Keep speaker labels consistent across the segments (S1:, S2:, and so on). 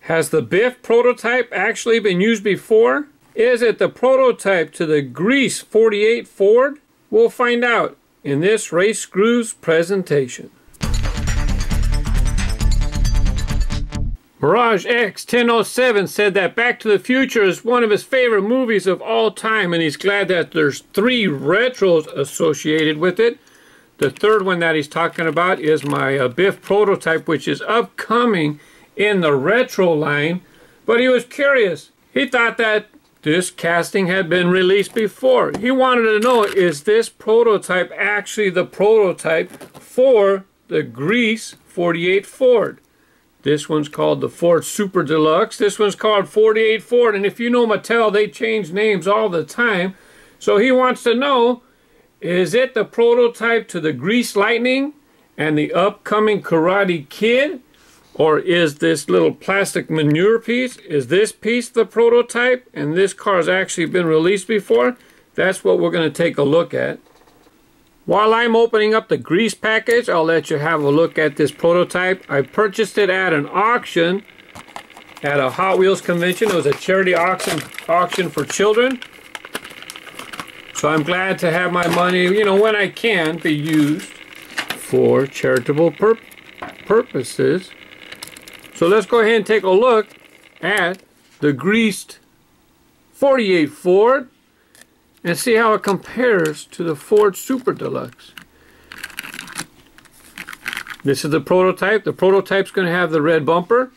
S1: Has the Biff prototype actually been used before? Is it the prototype to the Grease 48 Ford? We'll find out in this RaceGrooves presentation. Mirage X1007 said that Back to the Future is one of his favorite movies of all time, and he's glad that there's 3 retros associated with it. The third one that he's talking about is my Biff prototype, which is upcoming in the retro line. But he was curious. He thought that this casting had been released before. He wanted to know, is this prototype actually the prototype for the Grease 48 Ford? This one's called the Ford Super De Luxe. This one's called 48 Ford. And if you know Mattel, they change names all the time. So he wants to know, is it the prototype to the Grease Lightning and the upcoming Karate Kid? Or is this little plastic manure piece, is this piece the prototype and this car has actually been released before? That's what we're going to take a look at. While I'm opening up the Grease package, I'll let you have a look at this prototype. I purchased it at an auction at a Hot Wheels convention. It was a charity auction for children. So I'm glad to have my money, you know, when I can, be used for charitable purposes. So let's go ahead and take a look at the Greased 48 Ford and see how it compares to the Ford Super Deluxe. This is the prototype. The prototype's going to have the red bumper.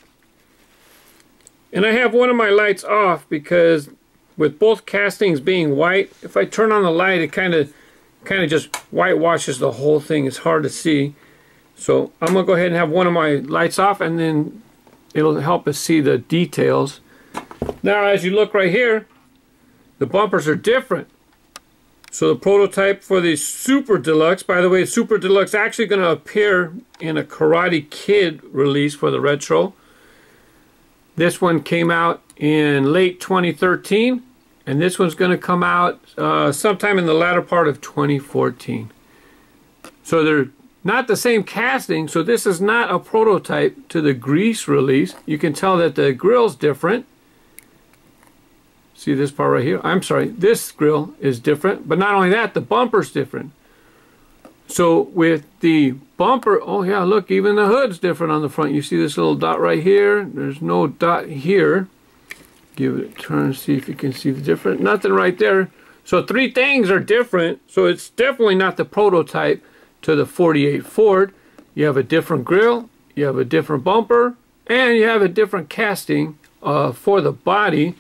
S1: And I have one of my lights off because with both castings being white, if I turn on the light, it kind of just whitewashes the whole thing. It's hard to see. So I'm going to go ahead and have one of my lights off, and then it'll help us see the details. Now, as you look right here, the bumpers are different. So the prototype for the Super Deluxe, by the way, Super Deluxe actually going to appear in a Karate Kid release for the retro. This one came out in late 2013, and this one's going to come out sometime in the latter part of 2014. So they're not the same casting, so this is not a prototype to the Grease release. You can tell that the grill's different. See this part right here? I'm sorry, this grill is different, but not only that, the bumper's different. So with the bumper, oh yeah, look, even the hood's different on the front. You see this little dot right here? There's no dot here. Give it a turn, see if you can see the difference. Nothing right there. So 3 things are different, so it's definitely not the prototype to the 48 Ford. You have a different grill, you have a different bumper, and you have a different casting for the body.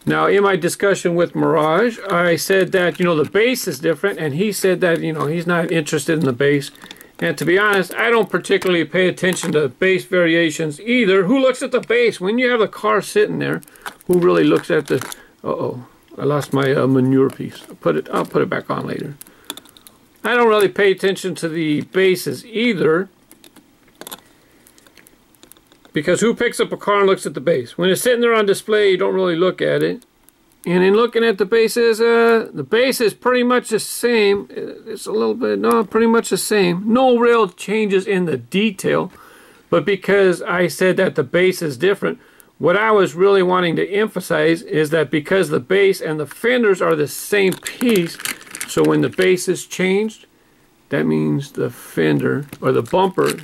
S1: Now, in my discussion with Mirage, I said that, you know, the base is different, and he said that, you know, he's not interested in the base. And to be honest, I don't particularly pay attention to base variations either. Who looks at the base? When you have a car sitting there, who really looks at the... Uh-oh, I lost my manure piece. I'll put it back on later. I don't really pay attention to the bases either, because who picks up a car and looks at the base? When it's sitting there on display, you don't really look at it. And in looking at the bases, the base is pretty much the same. It's a little bit, no, pretty much the same. No real changes in the detail. But because I said that the base is different, what I was really wanting to emphasize is that because the base and the fenders are the same piece, so when the base is changed, that means the fender, or the bumper's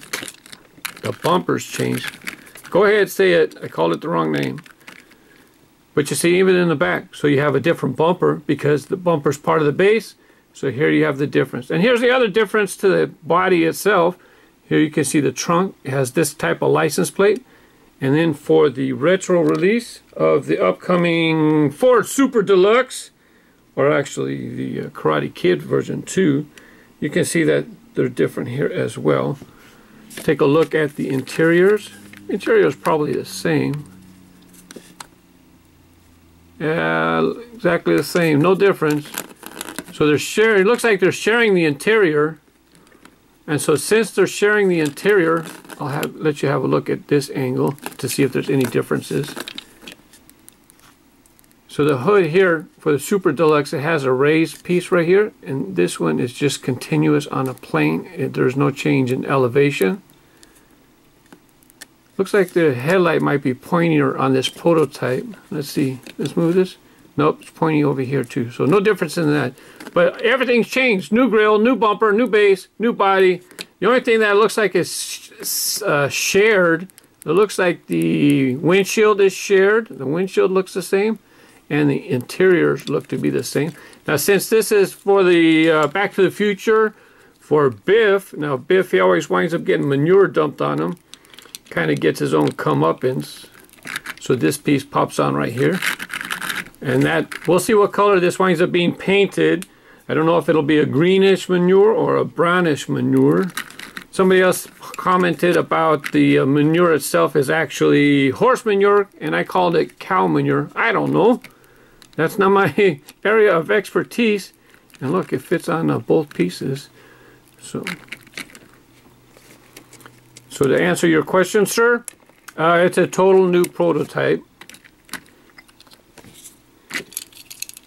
S1: changed. Go ahead, say it. I called it the wrong name. But you see, even in the back, so you have a different bumper because the bumper's part of the base. So here you have the difference. And here's the other difference to the body itself. Here you can see the trunk. It has this type of license plate. And then for the retro release of the upcoming Ford Super Deluxe, or actually the Karate Kid version 2, you can see that they're different here as well. Take a look at the interiors. The interior is probably the same. Yeah, exactly the same, no difference. So they're sharing, it looks like they're sharing the interior. And so since they're sharing the interior, I'll let you have a look at this angle to see if there's any differences. So the hood here for the Super Deluxe, it has a raised piece right here, and this one is just continuous on a plane. There's no change in elevation. Looks like the headlight might be pointier on this prototype. Let's see. Let's move this. Nope, it's pointing over here too. So no difference in that. But everything's changed. New grille, new bumper, new base, new body. The only thing that looks like is shared. It looks like the windshield is shared. The windshield looks the same. And the interiors look to be the same. Now since this is for the Back to the Future for Biff. Now Biff, he always winds up getting manure dumped on him. Kind of gets his own comeuppance. So this piece pops on right here. And that, we'll see what color this winds up being painted. I don't know if it'll be a greenish manure or a brownish manure. Somebody else commented about the manure itself is actually horse manure, and I called it cow manure. I don't know. That's not my area of expertise. And look, it fits on both pieces. So to answer your question, sir, it's a total new prototype.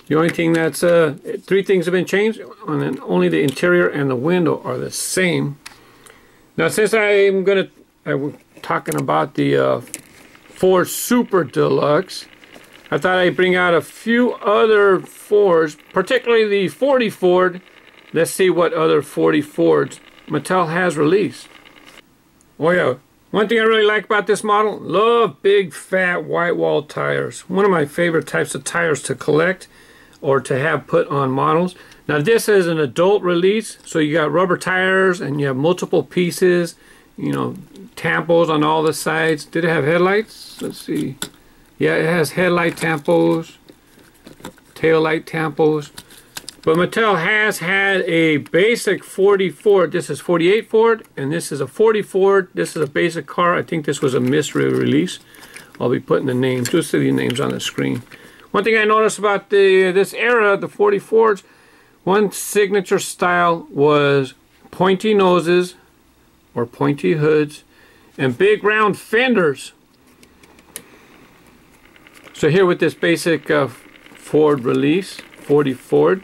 S1: The only thing that's, three things have been changed, and only the interior and the window are the same. Now since I'm talking about the Ford Super De Luxe, I thought I'd bring out a few other Fords, particularly the 40 Ford. Let's see what other 40 Fords Mattel has released. Oh yeah, one thing I really like about this model, love big fat white wall tires. One of my favorite types of tires to collect or to have put on models. Now this is an adult release, so you got rubber tires and you have multiple pieces, you know, tampos on all the sides. Did it have headlights? Let's see. Yeah, it has headlight tampos, tail light tampos. But Mattel has had a basic 40 Ford. This is 48 Ford, and this is a 40 Ford. This is a basic car. I think this was a mystery release. I'll be putting the names, just see the names on the screen. One thing I noticed about this era, the 40 Fords, one signature style was pointy noses or pointy hoods and big round fenders. So here with this basic Ford release, 40 Ford,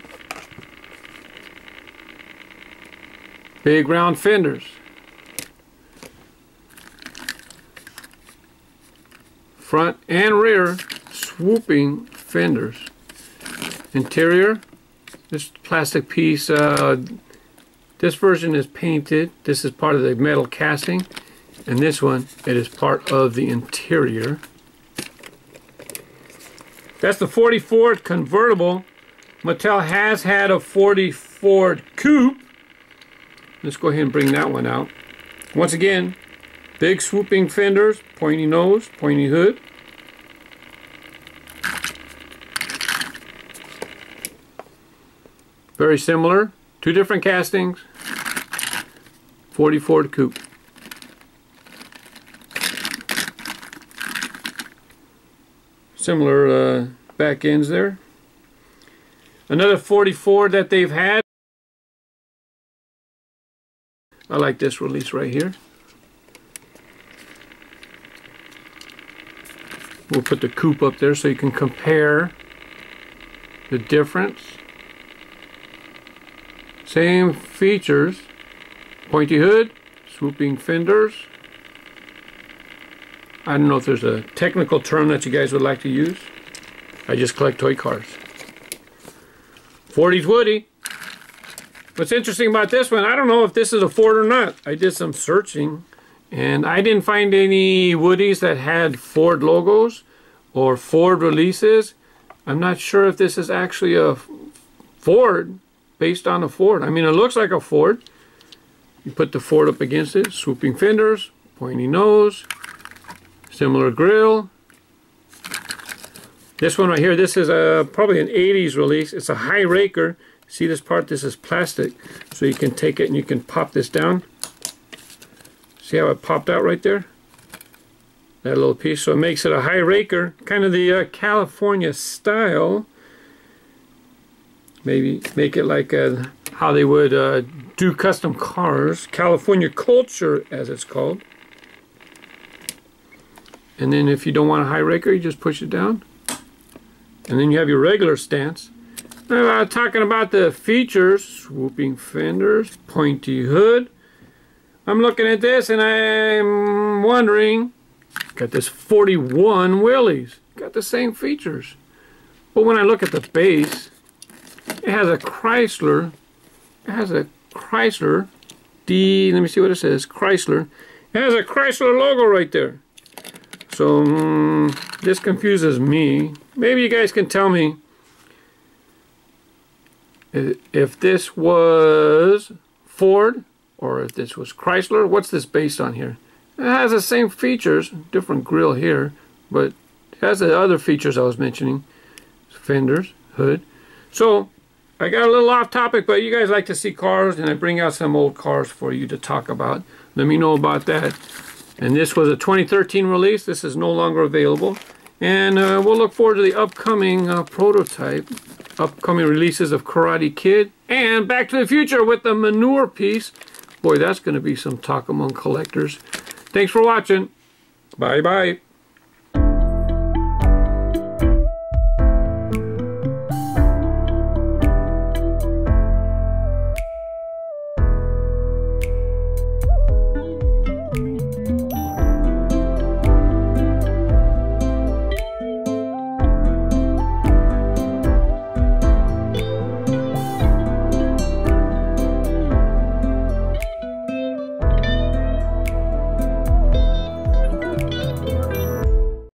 S1: big round fenders. Front and rear swooping fenders. Interior, this plastic piece, this version is painted. This is part of the metal casting, and this one, it is part of the interior. That's the 40 Ford Convertible. Mattel has had a 40 Ford Coupe. Let's go ahead and bring that one out. Once again, big swooping fenders, pointy nose, pointy hood. Very similar, two different castings. 40 Ford Coupe. Similar back ends there. Another 40 Ford that they've had. I like this release right here. We'll put the coupe up there so you can compare the difference. Same features. Pointy hood, swooping fenders. I don't know if there's a technical term that you guys would like to use. I just collect toy cars. 40's Woody. What's interesting about this one, I don't know if this is a Ford or not. I did some searching and I didn't find any Woodies that had Ford logos or Ford releases. I'm not sure if this is actually a Ford based on a Ford. I mean, it looks like a Ford. You put the Ford up against it, swooping fenders, pointy nose, similar grille. This one right here, this is probably an 80s release. It's a Hi-Raker. See this part? This is plastic. So you can take it and you can pop this down. See how it popped out right there? That little piece. So it makes it a Hi-Raker. Kind of the California style. Maybe make it like how they would do custom cars. California culture, as it's called. And then if you don't want a Hi-Raker, you just push it down. And then you have your regular stance. Now, talking about the features, swooping fenders, pointy hood. I'm looking at this and I'm wondering, Got this 41 Willys. Got the same features. But when I look at the base, it has a Chrysler. It has a Chrysler D. Let me see what it says. Chrysler. It has a Chrysler logo right there. So this confuses me. Maybe you guys can tell me if this was Ford or if this was Chrysler. What's this based on here? It has the same features, different grille here, but it has the other features I was mentioning. Fenders, hood. So I got a little off topic, but you guys like to see cars, and I bring out some old cars for you to talk about. Let me know about that. And this was a 2013 release. This is no longer available. And we'll look forward to the upcoming prototype, upcoming releases of Karate Kid, and Back to the Future with the manure piece. Boy, that's going to be some talk among collectors. Thanks for watching. Bye-bye.